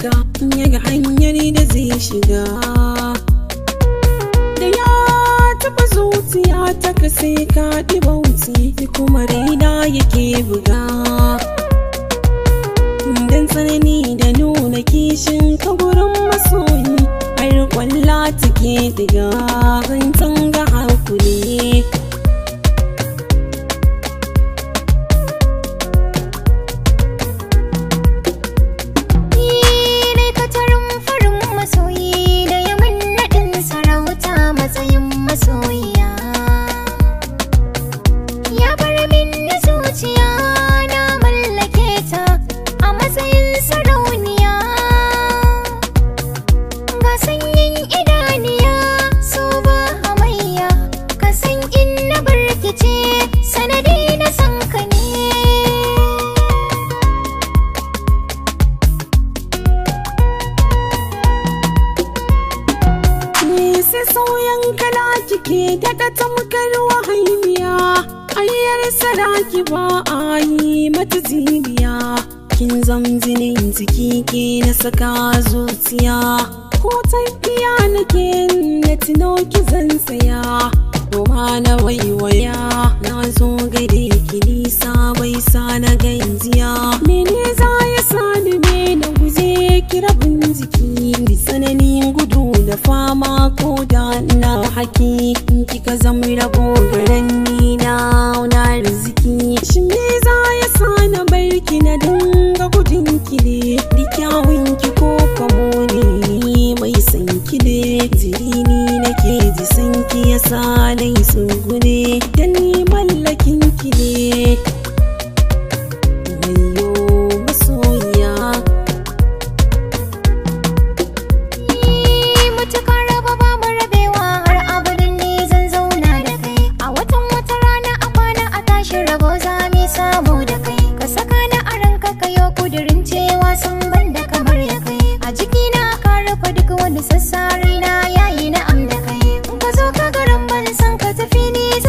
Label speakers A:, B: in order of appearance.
A: ka yaga hanyar da zai shiga. Da ya taba zuciya ta ka sai ka ɗibauti kuma raina yake buga. Dan tsanani da nuna kishin ka gurin masoyi har kwalla take diga zan tanga hakuri. Sauyan kala kike daga tamkar wahaimiya, ayyar saraki ba a yi mata zibiya. Kin zamzinin jiki ke na saka zuciya, ko tafiya nake na tuno ki zan tsaya. Doma na waiwaya na zo gare ki nisa bai sa na gajiya. Mene za ya sani me na guje ki rabin jiki, da tsananin gudu da fama ko da na haki. In kika zama rabo garan ni na riziki. Shin me za ya sana barki na dinga gudun ki ne, da kyawun ki ko kwamo ne mai san ki ne. Jirini nake ji san ki ya sa nai tsugune, dan ni mallakin ki ne.
B: Cewa sun banda kamar ya kai a jikina ka rufe duk wani sassari na.